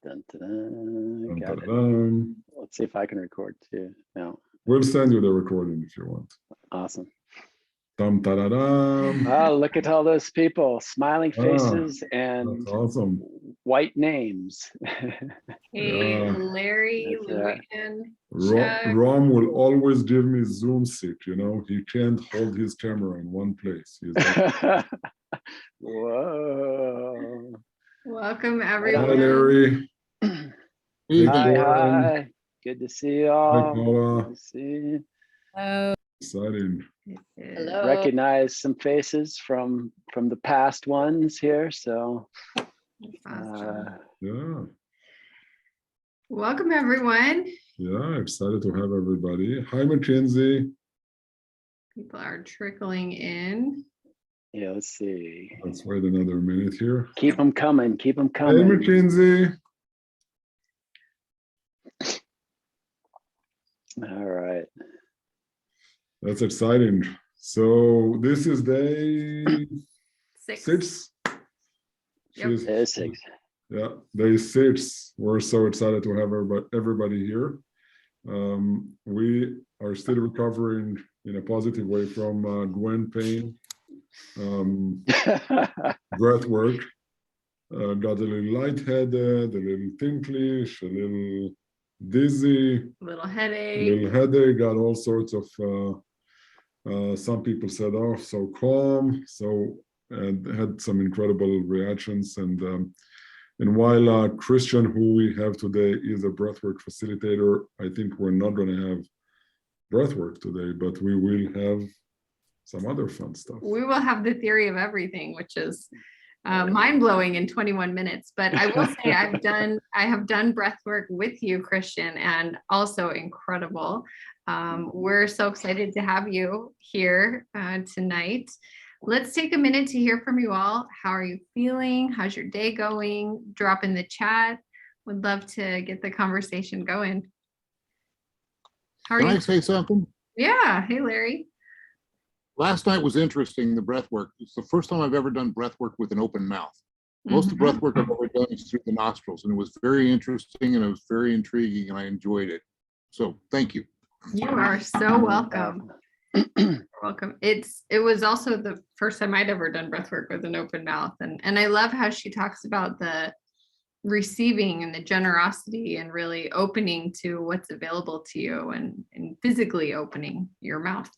Dun, dun, dun. Dun, Got dun, it. dun. Let's see if I can record too. No. We'll send you the recording if you want. Awesome. Dum, ta-da-dum. Oh, look at all those people, smiling faces and That's awesome. white names. Hey, Yeah. Larry, That's right. Luann, Chuck. Rom will always give me Zoom seat, you know. He can't hold his camera in one place. He's like, Whoa. Welcome, hi, everyone. Larry. Hi, Hey, Corin. hi. Good to see you Hi, all. Paula. Good to see you. Exciting. Hello. Recognize some faces from the past ones here. So Yeah. Welcome, everyone. Yeah, excited to have everybody. Hi, Mackenzie. People are trickling in. yeah, let's see. Let's wait another minute here. Keep them coming. Keep them Hey, coming. Mackenzie. All right. That's exciting. So this is day 6. Yep. She's- There's 6. Yeah, day 6. We're so excited to have everybody here. We are still recovering in a positive way from Gwen pain, breath work. Got a little lightheaded, a little tinklish, a little dizzy, Little a headache. little headache. Got all sorts of. Some people said, "Oh, so calm." So and had some incredible reactions and while Chirstian, who we have today, is a breathwork facilitator, I think we're not going to have breathwork today, but we will have some other fun stuff. We will have the theory of everything, which is mind-blowing in 21 minutes. But I will say I have done breath work with you, Chirstian, and also incredible. We're so excited to have you here tonight. Let's take a minute to hear from you all. How are you feeling? How's your day going? Drop in the chat. Would love to get the conversation going. How are Can you? I say something? Yeah. Hey, Larry. Last night was interesting, the breath work. It's the first time I've ever done breath work with an open mouth. Most of the breath work I've ever done is through the nostrils, and it was very interesting and it was very intriguing and I enjoyed it. So thank you. You are so welcome. Welcome. It was also the first time I'd ever done breath work with an open mouth. And I love how she talks about the receiving and the generosity and really opening to what's available to you and physically opening your mouth.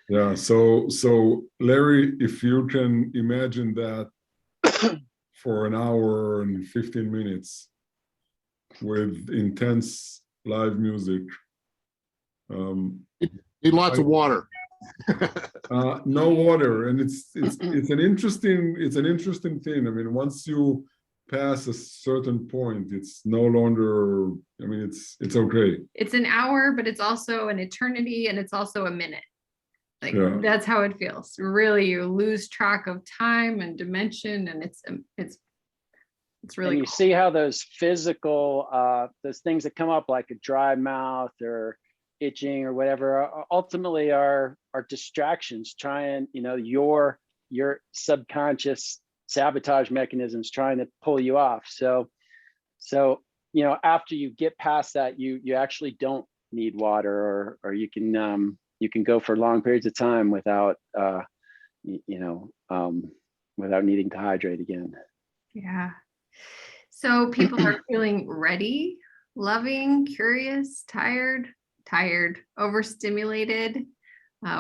Yeah, so Larry, if you can imagine that for an hour and 15 minutes with intense live music. Need lots of water. No water, and it's an interesting thing. I mean, once you pass a certain point, it's no longer. I mean, it's okay. It's an hour, but it's also an eternity, and it's also a minute. Like that's how it feels. Really, you lose track of time and dimension, and it's really. And you see how those physical, those things that come up like a dry mouth or itching or whatever, ultimately are distractions. Trying, your subconscious sabotage mechanisms trying to pull you off. So after you get past that, you actually don't need water, or you can go for long periods of time without without needing to hydrate again. Yeah. So people are feeling ready, loving, curious, tired, overstimulated,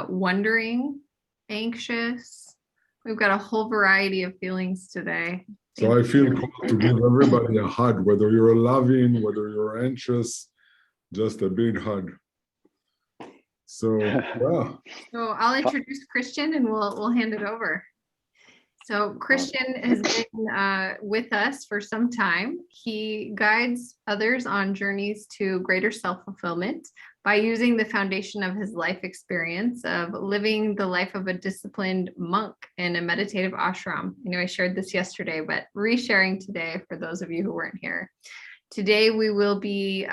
wondering, anxious. We've got a whole variety of feelings today. So I feel called to give everybody a hug, whether you're loving, whether you're anxious, just a big hug. So yeah. So I'll introduce Chirstian and we'll hand it over. So Chirstian has been with us for some time. He guides others on journeys to greater self-fulfillment by using the foundation of his life experience of living the life of a disciplined monk in a meditative ashram. I shared this yesterday, but resharing today for those of you who weren't here. Today, we will be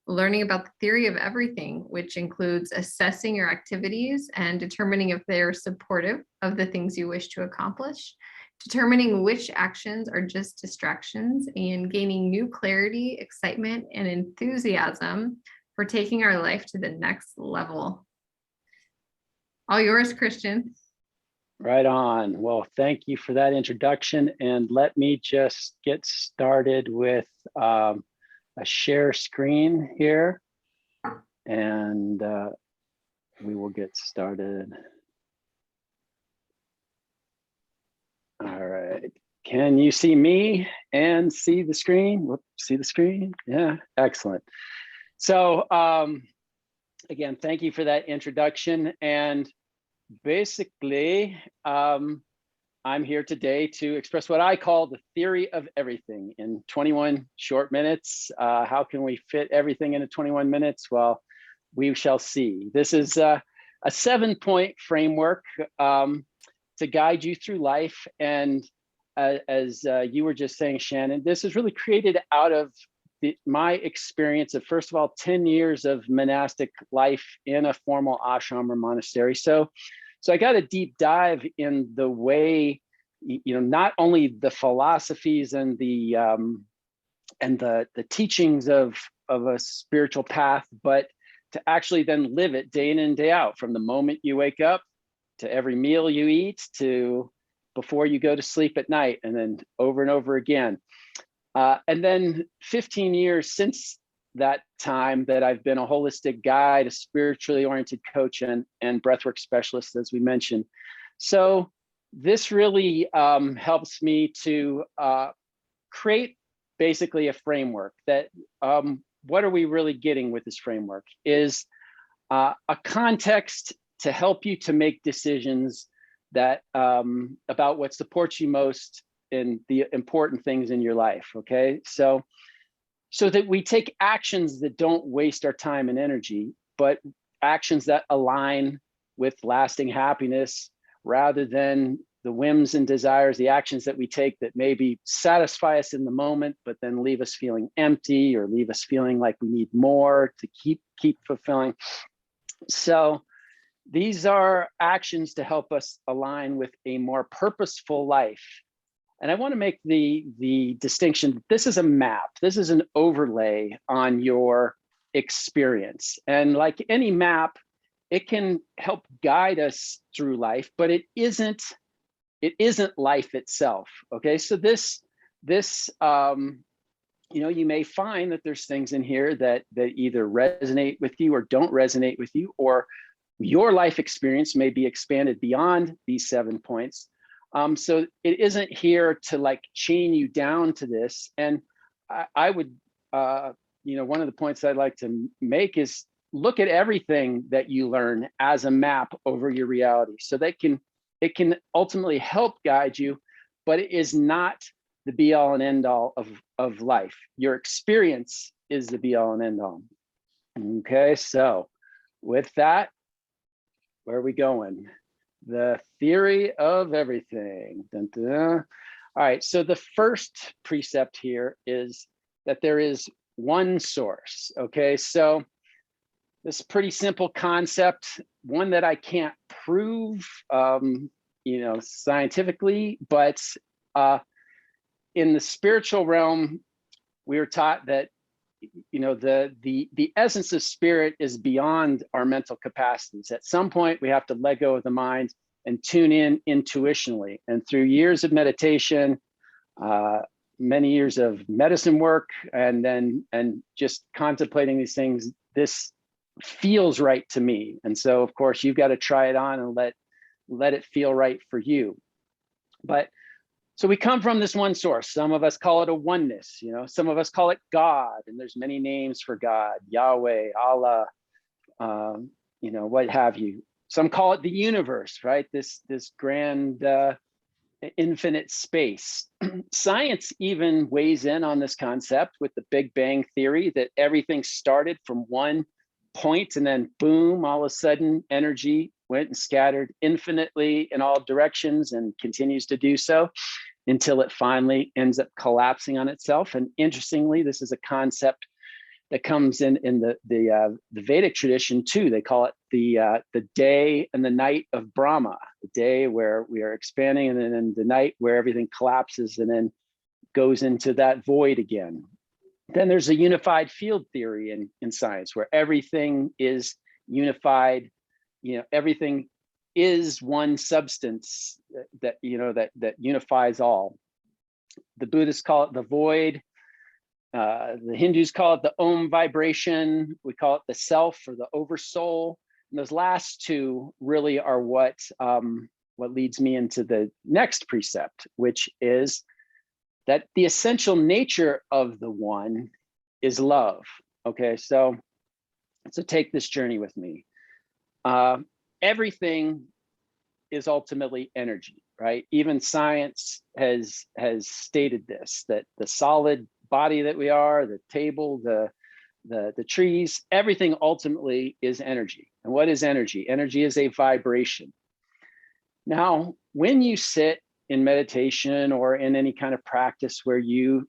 learning about the theory of everything, which includes assessing your activities and determining if they're supportive of the things you wish to accomplish. determining which actions are just distractions, and gaining new clarity, excitement, and enthusiasm for taking our life to the next level. All yours, Chirstian. Right on. Well, thank you for that introduction. And let me just get started with a share screen here. And we will get started. All right. Can you see me and see the screen? Whoops, see the screen? Yeah, excellent. So again, thank you for that introduction. And basically, I'm here today to express what I call the theory of everything in 21 short minutes. How can we fit everything into 21 minutes? Well, we shall see. This is a 7-point framework to guide you through life. And as you were just saying, Shannon, this is really created out of my experience of, first of all, 10 years of monastic life in a formal ashram or monastery. So I got a deep dive in the way, not only the philosophies and the teachings of a spiritual path, but to actually then live it day in and day out, from the moment you wake up to every meal you eat to before you go to sleep at night, and then over and over again. And then 15 years since that time that I've been a holistic guide, a spiritually oriented coach, and breathwork specialist, as we mentioned. So this really helps me to create basically a framework that what are we really getting with this framework is a context to help you to make decisions that about what supports you most in the important things in your life. Okay, so that we take actions that don't waste our time and energy, but actions that align with lasting happiness, rather than the whims and desires, the actions that we take that maybe satisfy us in the moment, but then leave us feeling empty or leave us feeling like we need more to keep fulfilling. So these are actions to help us align with a more purposeful life. And I want to make the distinction, this is a map, this is an overlay on your experience. And like any map, it can help guide us through life, but it isn't life itself. Okay, so this you may find that there's things in here that either resonate with you or don't resonate with you, or your life experience may be expanded beyond these 7 points. So it isn't here to like chain you down to this. And I would, one of the points I'd like to make is look at everything that you learn as a map over your reality. So that it can ultimately help guide you, but it is not the be all and end all of life. Your experience is the be all and end all. Okay, so with that, where are we going? The theory of everything. Dun, dun, dun. All right, so the first precept here is that there is one source. Okay, so this pretty simple concept, one that I can't prove, scientifically, but in the spiritual realm, we were taught that the essence of spirit is beyond our mental capacities. At some point, we have to let go of the mind and tune in intuitionally. And through years of meditation, many years of medicine work, and just contemplating these things, this feels right to me. And so, of course, you've got to try it on and let it feel right for you. But so we come from this one source. Some of us call it a oneness, some of us call it God, and there's many names for God, Yahweh, Allah, what have you. Some call it the universe, right? This grand infinite space. Science even weighs in on this concept with the Big Bang theory that everything started from one point and then boom, all of a sudden energy went and scattered infinitely in all directions and continues to do so until it finally ends up collapsing on itself. And interestingly, this is a concept that comes in the Vedic tradition too. They call it the day and the night of Brahma, the day where we are expanding, and then the night where everything collapses and then goes into that void again. Then there's a unified field theory in science where everything is unified. Everything is one substance that unifies all. The Buddhists call it the void. The Hindus call it the Om vibration. We call it the self or the oversoul. And those last two really are what leads me into the next precept, which is that the essential nature of the one is love. Okay, so take this journey with me. Everything is ultimately energy, right? Even science has stated this, that the solid body that we are, the table, the trees, everything ultimately is energy. And what is energy? Energy is a vibration. Now, when you sit in meditation or in any kind of practice where you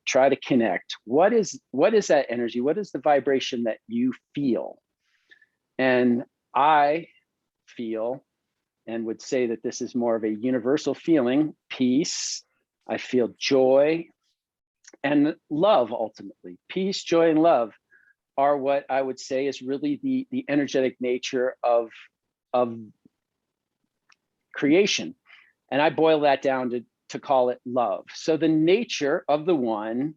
try to connect, what is that energy? What is the vibration that you feel? And I feel, and would say that this is more of a universal feeling, peace. I feel joy and love. Ultimately, peace, joy, and love are what I would say is really the energetic nature of creation. And I boil that down to call it love. So the nature of the one,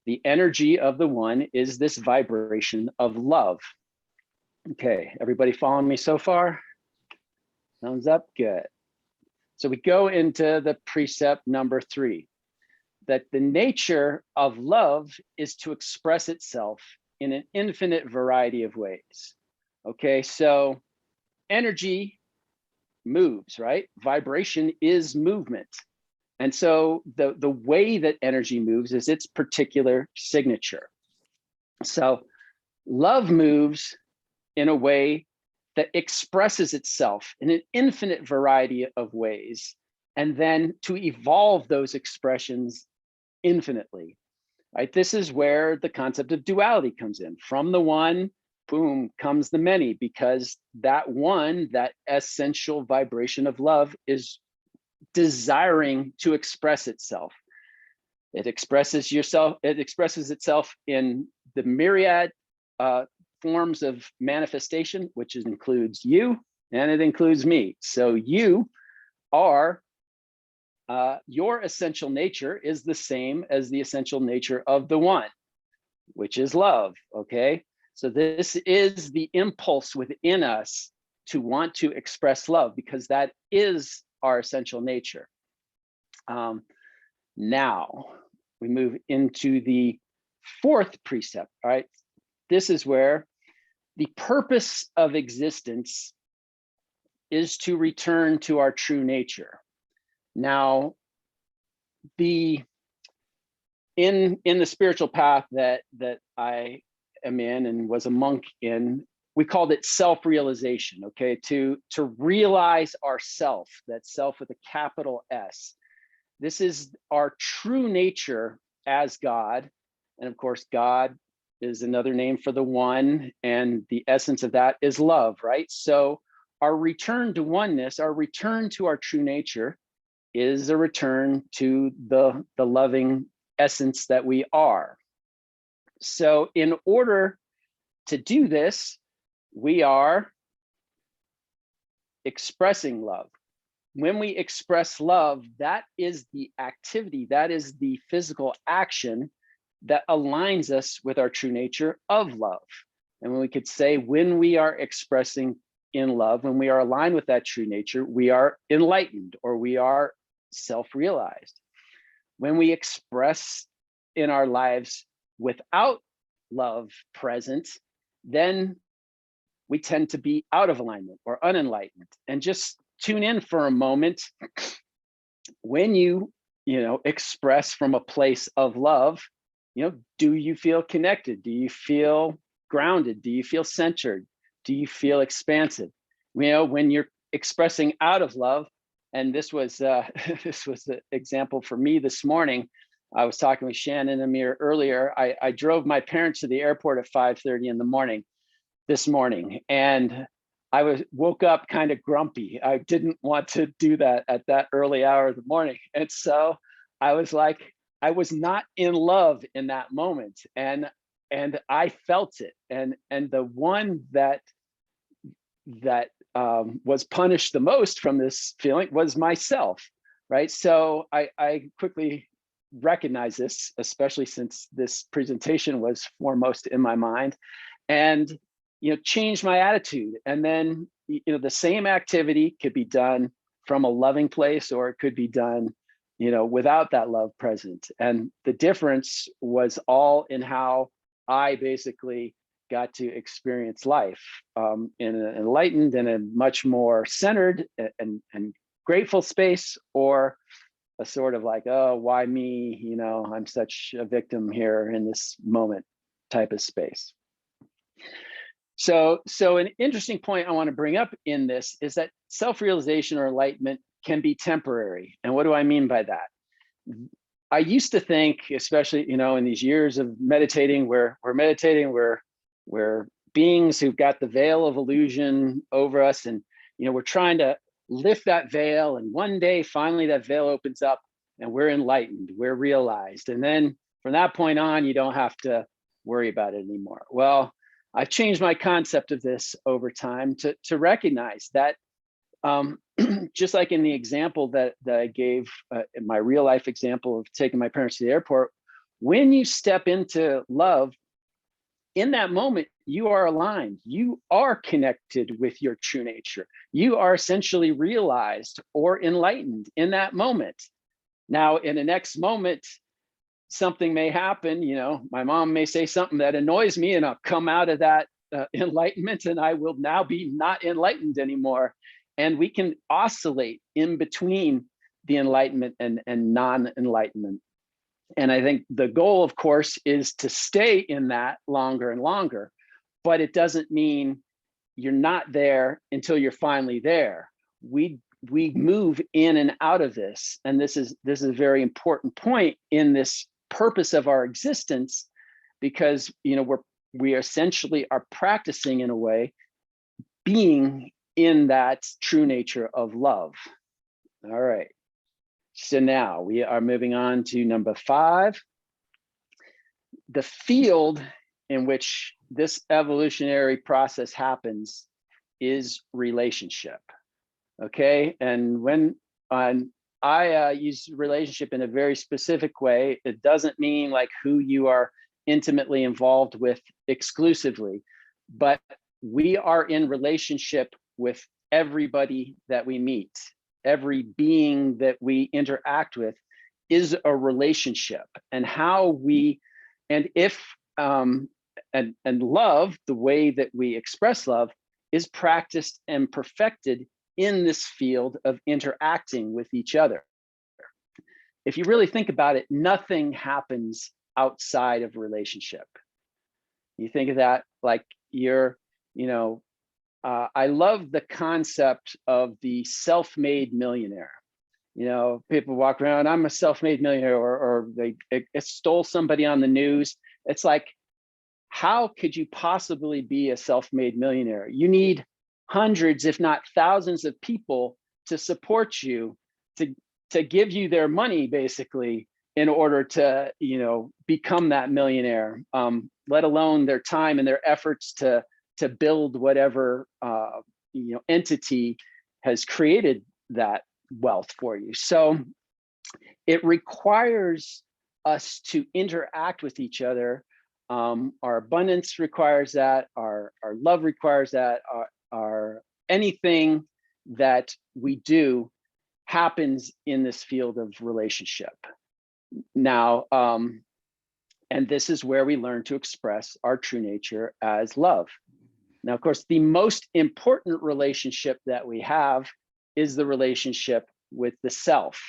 the energy of the one, is this vibration of love. Okay, everybody following me so far? Thumbs up, good. So we go into the precept number 3, that the nature of love is to express itself in an infinite variety of ways. Okay, so energy moves, right? Vibration is movement. And so the way that energy moves is its particular signature. So love moves in a way that expresses itself in an infinite variety of ways, and then to evolve those expressions infinitely, right? This is where the concept of duality comes in. From the one, boom, comes the many, because that one, that essential vibration of love, is desiring to express itself. It expresses itself in the myriad forms of manifestation, which includes you and it includes me. So you are, your essential nature is the same as the essential nature of the one, which is love, okay? So this is the impulse within us to want to express love, because that is our essential nature. Now we move into the 4th precept, all right? This is where the purpose of existence is to return to our true nature. Now, in the spiritual path that I am in and was a monk in, we called it self-realization, okay? To realize ourself, that self with a capital S. This is our true nature as God. And of course, God is another name for the one, and the essence of that is love, right? So our return to oneness, our return to our true nature, is a return to the loving essence that we are. So in order to do this, we are expressing love. When we express love, that is the activity, that is the physical action that aligns us with our true nature of love. And we could say, when we are expressing in love, when we are aligned with that true nature, we are enlightened, or we are self-realized. When we express in our lives without love present, then we tend to be out of alignment or unenlightened. And just tune in for a moment. When you express from a place of love, do you feel connected? Do you feel grounded? Do you feel centered? Do you feel expansive? When you're expressing out of love, and this was the example for me this morning. I was talking with Shannon and Amir earlier. I drove my parents to the airport at 5:30 in the morning this morning, and I woke up kind of grumpy. I didn't want to do that at that early hour of the morning. And so I was like, I was not in love in that moment. And I felt it. And the one that was punished the most from this feeling was myself, right? So I quickly recognized this, especially since this presentation was foremost in my mind, and changed my attitude. And then the same activity could be done from a loving place, or it could be done without that love present. And the difference was all in how I basically got to experience life in an enlightened and a much more centered and grateful space, or a sort of like, oh, why me? I'm such a victim here in this moment type of space. So an interesting point I want to bring up in this is that self-realization or enlightenment can be temporary. And what do I mean by that? I used to think, especially, in these years of meditating, we're beings who've got the veil of illusion over us, and we're trying to lift that veil, and one day finally that veil opens up and we're enlightened, we're realized, and then from that point on you don't have to worry about it anymore. Well, I've changed my concept of this over time to recognize that just like in the example that I gave, in my real life example of taking my parents to the airport, when you step into love, in that moment, you are aligned. You are connected with your true nature. You are essentially realized or enlightened in that moment. Now, in the next moment, something may happen. My mom may say something that annoys me, and I'll come out of that enlightenment, and I will now be not enlightened anymore. And we can oscillate in between the enlightenment and non-enlightenment. And I think the goal, of course, is to stay in that longer and longer, but it doesn't mean you're not there until you're finally there. We move in and out of this, and this is a very important point in this purpose of our existence, because we essentially are practicing, in a way, being in that true nature of love. All right. So now we are moving on to number 5. The field in which this evolutionary process happens is relationship. Okay, and when I use relationship in a very specific way, it doesn't mean like who you are intimately involved with exclusively, but we are in relationship with everybody that we meet. Every being that we interact with is a relationship, and and love, the way that we express love, is practiced and perfected in this field of interacting with each other. If you really think about it, nothing happens outside of relationship. You think of that like I love the concept of the self-made millionaire. People walk around, I'm a self-made millionaire, or they stole somebody on the news. It's like, how could you possibly be a self-made millionaire? You need hundreds, if not thousands, of people to support you, to give you their money, basically, in order to become that millionaire, let alone their time and their efforts to build whatever entity has created that wealth for you. So it requires us to interact with each other. Our abundance requires that, our love requires that, our anything that we do happens in this field of relationship. Now, and this is where we learn to express our true nature as love. Now, of course, the most important relationship that we have is the relationship with the self.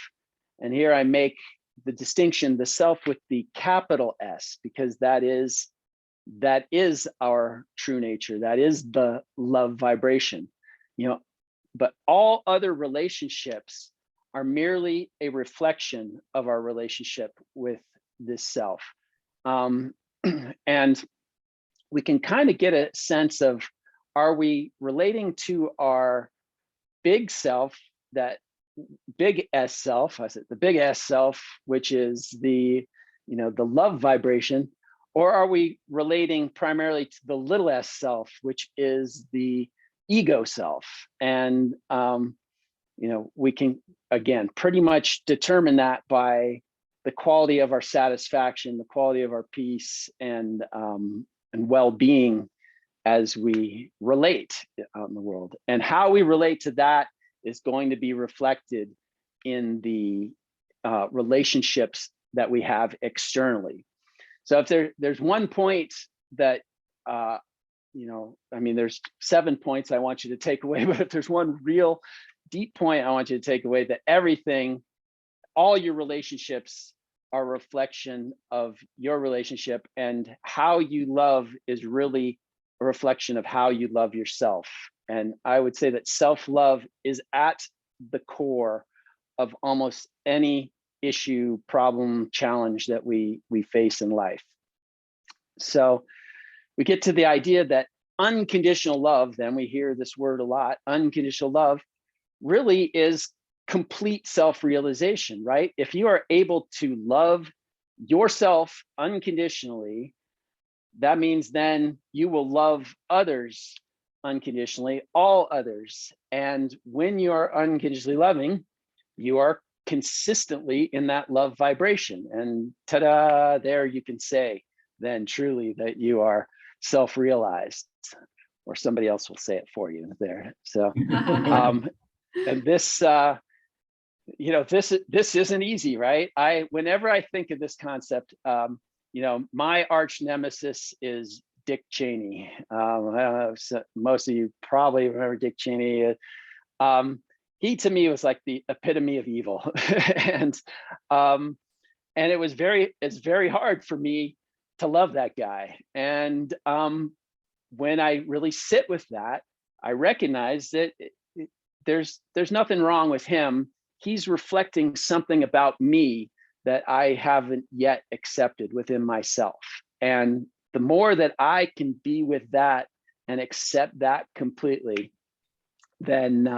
And here I make the distinction, the self with the capital S, because that is our true nature. That is the love vibration. But all other relationships are merely a reflection of our relationship with this self. And we can kind of get a sense of, are we relating to our big self, that big S self, I said the big S self, which is the, the love vibration, or are we relating primarily to the little S self, which is the ego self? And, we can, again, pretty much determine that by the quality of our satisfaction, the quality of our peace and well-being as we relate out in the world. And how we relate to that is going to be reflected in the relationships that we have externally. So if there's one point that, there's 7 points I want you to take away, but if there's one real deep point I want you to take away, that everything, all your relationships are a reflection of your relationship, and how you love is really a reflection of how you love yourself. And I would say that self-love is at the core of almost any issue, problem, challenge that we face in life. So we get to the idea that unconditional love, then we hear this word a lot, unconditional love really is complete self-realization, right? If you are able to love yourself unconditionally, that means then you will love others unconditionally, all others. And when you are unconditionally loving, you are consistently in that love vibration. And ta-da, there you can say then truly that you are self-realized, or somebody else will say it for you there. So, and this, this isn't easy, right? Whenever I think of this concept, my arch nemesis is Dick Cheney. I don't know, so most of you probably remember Dick Cheney. He to me was like the epitome of evil, and it's very hard for me to love that guy. And when I really sit with that, I recognize that there's nothing wrong with him. He's reflecting something about me that I haven't yet accepted within myself. And the more that I can be with that and accept that completely, then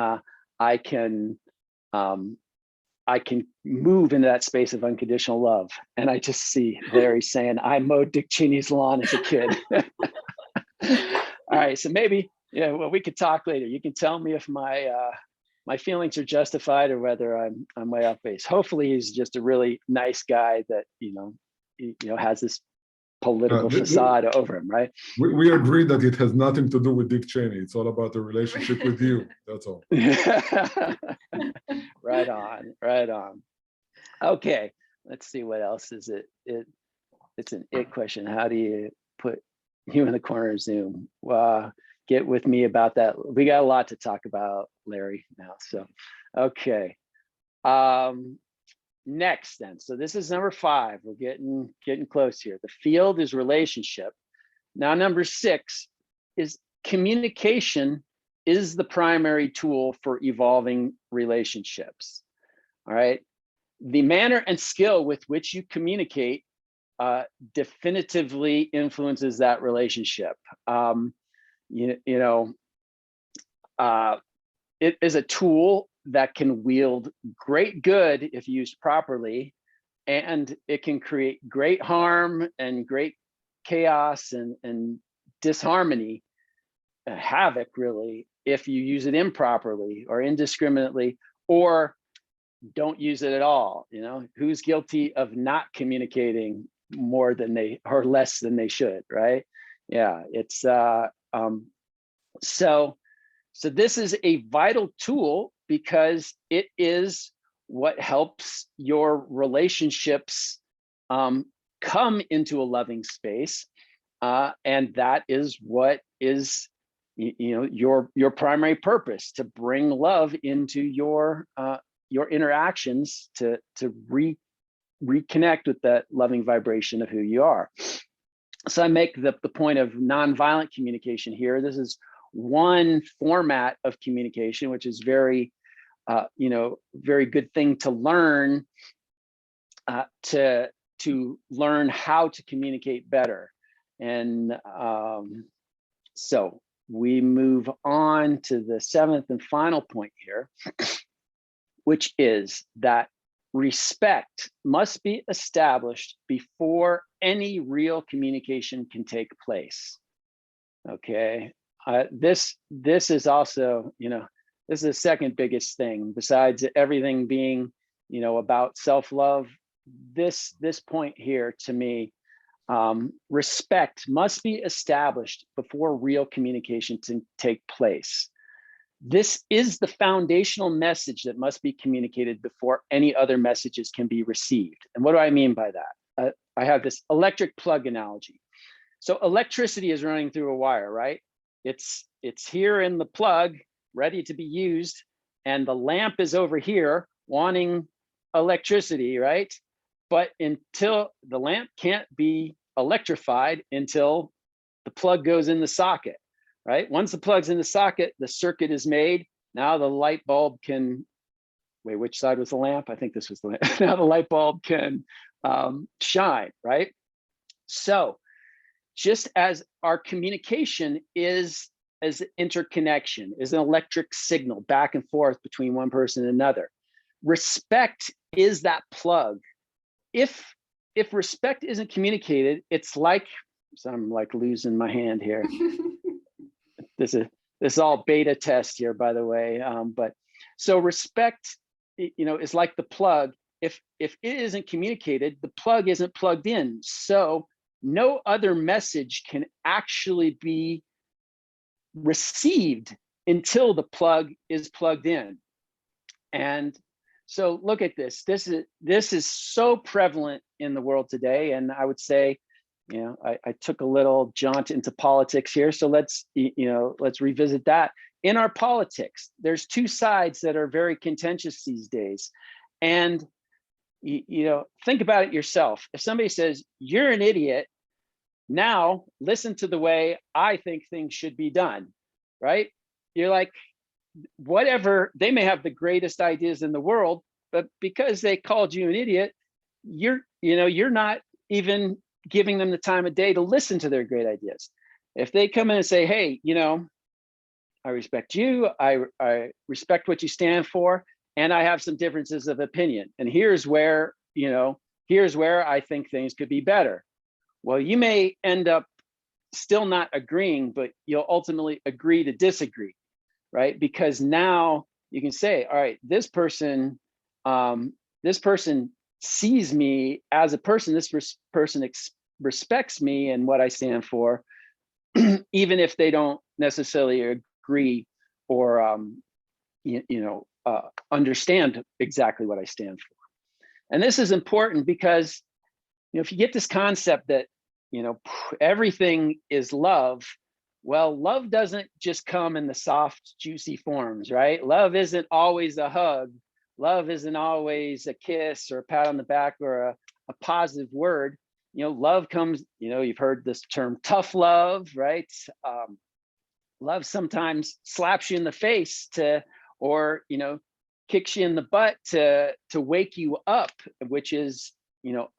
I can move into that space of unconditional love. And I just see Larry saying, I mowed Dick Cheney's lawn as a kid. All right, so maybe, we could talk later. You can tell me if my feelings are justified or whether I'm way off base. Hopefully he's just a really nice guy that, has this political facade over him, right? We agree that it has nothing to do with Dick Cheney. It's all about the relationship with you. That's all. Right on. Okay, let's see what else is it. It's an it question. How do you put you in the corner of Zoom? Get with me about that. We got a lot to talk about, Larry, now. So, okay. Next then, so this is number 5. We're getting close here. The field is relationship. Now, number 6 is communication is the primary tool for evolving relationships. All right. The manner and skill with which you communicate definitively influences that relationship. It is a tool that can wield great good if used properly, and it can create great harm and great chaos and disharmony, havoc really, if you use it improperly or indiscriminately, or don't use it at all. Who's guilty of not communicating more than they or less than they should, right? Yeah, it's so this is a vital tool because it is what helps your relationships come into a loving space, and that is what is your primary purpose, to bring love into your interactions, to reconnect with that loving vibration of who you are. So I make the point of nonviolent communication here. This is one format of communication, which is very very good thing to learn, to to learn how to communicate better. And so we move on to the seventh and final point here, which is that respect must be established before any real communication can take place. Okay, this is also, this is the second biggest thing besides everything being, about self-love. This point here to me, respect must be established before real communication can take place. This is the foundational message that must be communicated before any other messages can be received. And what do I mean by that? I have this electric plug analogy. So electricity is running through a wire, right? It's here in the plug, ready to be used, and the lamp is over here wanting electricity, right? But until the lamp can't be electrified until the plug goes in the socket, right? Once the plug's in the socket, the circuit is made. Now the light bulb can, wait, which side was the lamp? I think this was the lamp. Now the light bulb can shine, right? So just as our communication is as interconnection, is an electric signal back and forth between one person and another, respect is that plug. If respect isn't communicated, it's like, so I'm like losing my hand here. This is all beta test here, by the way. But so respect, is like the plug. If it isn't communicated, the plug isn't plugged in. So no other message can actually be received until the plug is plugged in. And so look at this. This is so prevalent in the world today. And I would say, I took a little jaunt into politics here. So let's revisit that. In our politics, there's two sides that are very contentious these days. And, think about it yourself. If somebody says, you're an idiot, now listen to the way I think things should be done, right? You're like, whatever, they may have the greatest ideas in the world, but because they called you an idiot, you're not even giving them the time of day to listen to their great ideas. If they come in and say, hey, I respect you, I respect what you stand for, and I have some differences of opinion, and here's where I think things could be better. Well, you may end up still not agreeing, but you'll ultimately agree to disagree, right? Because now you can say, all right, this person sees me as a person, this person respects me and what I stand for, even if they don't necessarily agree or understand exactly what I stand for. And this is important because if you get this concept that everything is love, well, love doesn't just come in the soft, juicy forms, right? Love isn't always a hug. Love isn't always a kiss or a pat on the back or a positive word. Love comes, you've heard this term tough love, right? Love sometimes slaps you in the face or kicks you in the butt to wake you up, which is,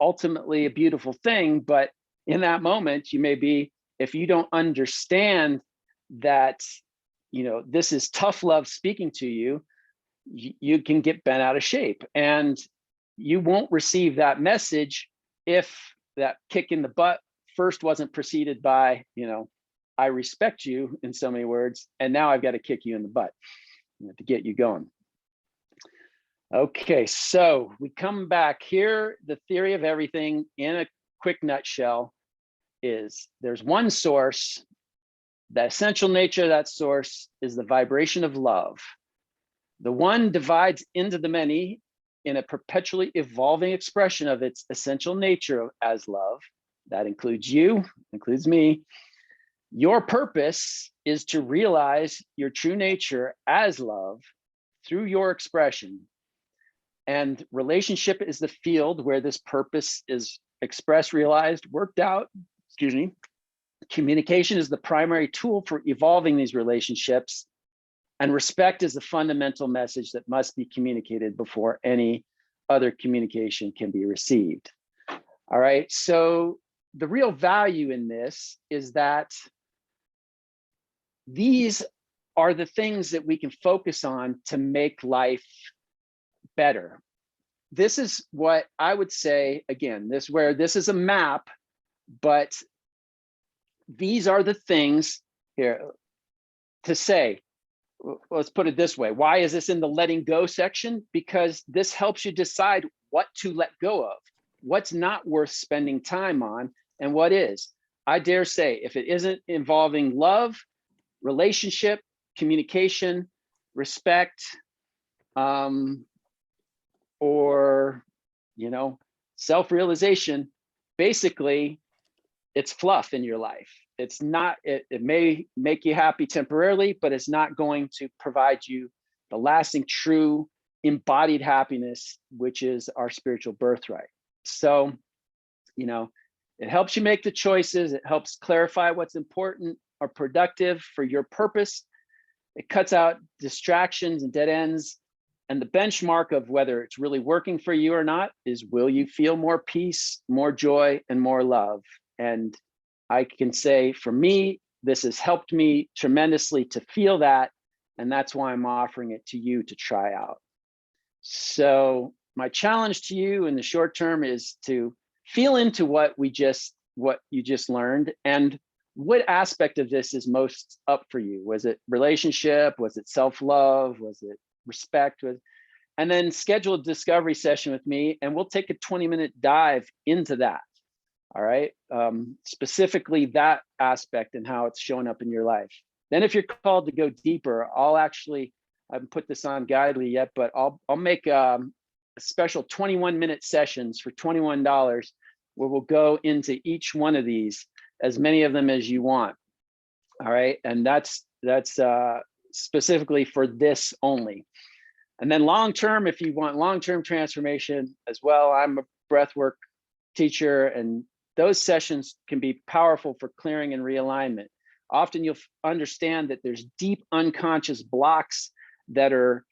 ultimately a beautiful thing. But in that moment, you may be, if you don't understand that, this is tough love speaking to you, you can get bent out of shape, and you won't receive that message if that kick in the butt first wasn't preceded by, I respect you in so many words, and now I've got to kick you in the butt to get you going. Okay, so we come back here. The theory of everything in a quick nutshell is there's one source. The essential nature of that source is the vibration of love. The one divides into the many in a perpetually evolving expression of its essential nature as love. That includes you, includes me. Your purpose is to realize your true nature as love through your expression. And relationship is the field where this purpose is expressed, realized, worked out, Communication is the primary tool for evolving these relationships, and respect is the fundamental message that must be communicated before any other communication can be received. All right, so the real value in this is that these are the things that we can focus on to make life better. This is what I would say, again, this is a map, but these are the things here to say. Let's put it this way. Why is this in the letting go section? Because this helps you decide what to let go of, what's not worth spending time on, and what is. I dare say, if it isn't involving love, relationship, communication, respect, or, self-realization, basically, it's fluff in your life. It's not, it may make you happy temporarily, but it's not going to provide you the lasting, true, embodied happiness, which is our spiritual birthright. So, it helps you make the choices. It helps clarify what's important or productive for your purpose. It cuts out distractions and dead ends. And the benchmark of whether it's really working for you or not is, will you feel more peace, more joy, and more love? And I can say, for me, this has helped me tremendously to feel that. And that's why I'm offering it to you to try out. So my challenge to you in the short term is to feel into what you just learned, and what aspect of this is most up for you. Was it relationship? Was it self-love? Was it respect? And then schedule a discovery session with me, and we'll take a 20-minute dive into that. All right. Specifically that aspect and how it's showing up in your life. Then if you're called to go deeper, I haven't put this on Guidely yet, but I'll make a special 21-minute sessions for $21 where we'll go into each one of these, as many of them as you want. All right. And that's specifically for this only. And then long-term, if you want long-term transformation as well, I'm a breathwork teacher, and those sessions can be powerful for clearing and realignment. Often you'll understand that there's deep unconscious blocks they're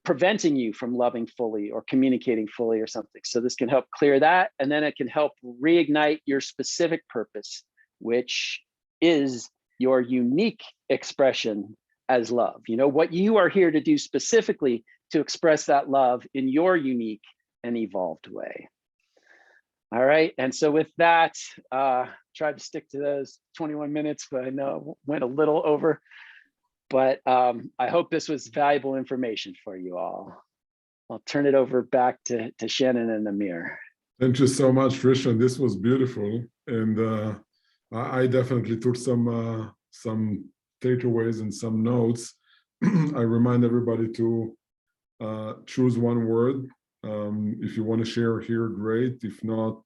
preventing you from loving fully or communicating fully or something. So this can help clear that, and then it can help reignite your specific purpose, which is your unique expression as love. What you are here to do specifically to express that love in your unique and evolved way. All right, and so with that, tried to stick to those 21 minutes, but I know went a little over. But I hope this was valuable information for you all. I'll turn it over back to Shannon and Amir. Thank you so much, Chirstian. This was beautiful, and I definitely took some takeaways and some notes. I remind everybody to choose one word. If you want to share here, great. If not,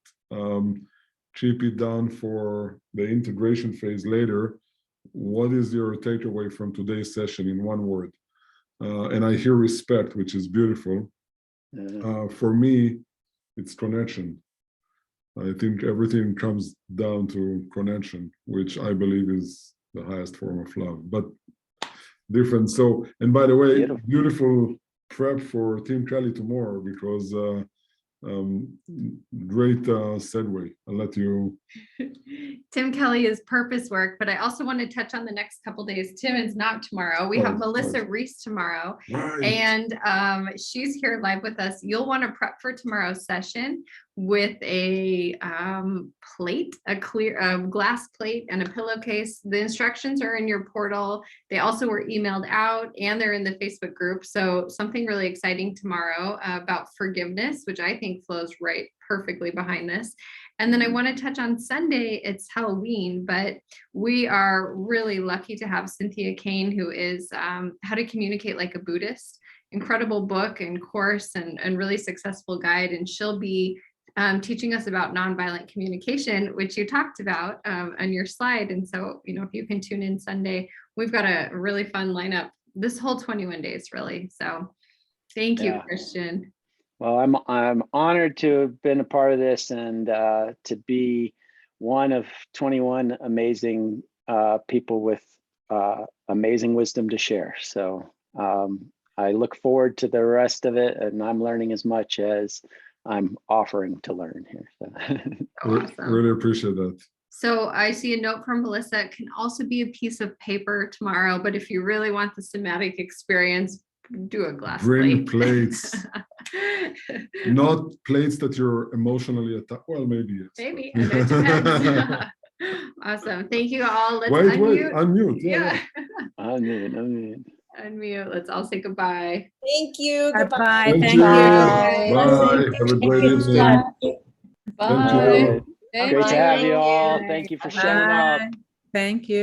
keep it down for the integration phase later. What is your takeaway from today's session in one word? And I hear respect, which is beautiful. For me, it's connection. I think everything comes down to connection, which I believe is the highest form of love, but different. So, and by the way, beautiful prep for Team Kelly tomorrow, because great segue. I'll let you. Tim Kelly is purpose work, but I also want to touch on the next couple days. Tim is not tomorrow. We have Melissa Reese tomorrow, and she's here live with us. You'll want to prep for tomorrow's session with a plate, a clear glass plate, and a pillowcase. The instructions are in your portal. They also were emailed out, and they're in the Facebook group. So something really exciting tomorrow about forgiveness, which I think flows right perfectly behind this. And then I want to touch on Sunday. It's Halloween, but we are really lucky to have Cynthia Kane, who is How to Communicate Like a Buddhist. Incredible book and course, and really successful guide. And she'll be teaching us about nonviolent communication, which you talked about on your slide. And so, if you can tune in Sunday, we've got a really fun lineup this whole 21 days, really. So thank you, Chirstian. Well, I'm honored to have been a part of this, and to be one of 21 amazing people with amazing wisdom to share. So I look forward to the rest of it, and I'm learning as much as I'm offering to learn here. So Awesome. Really appreciate that. So I see a note from Melissa. It can also be a piece of paper tomorrow, but if you really want the somatic experience, do a glass Bring plate. plates, not plates that you're emotionally attached. Well, maybe yes. Maybe. And it depends. Awesome. Thank you all. Let's Wait, unmute. unmute. Yeah. Unmute. Unmute. Let's all say goodbye. Thank you. Bye-bye. Thank Thank you. you. Bye. Have a great evening. Bye. Thank you. Great to have you all. Thank you for showing up. Bye. Thank you.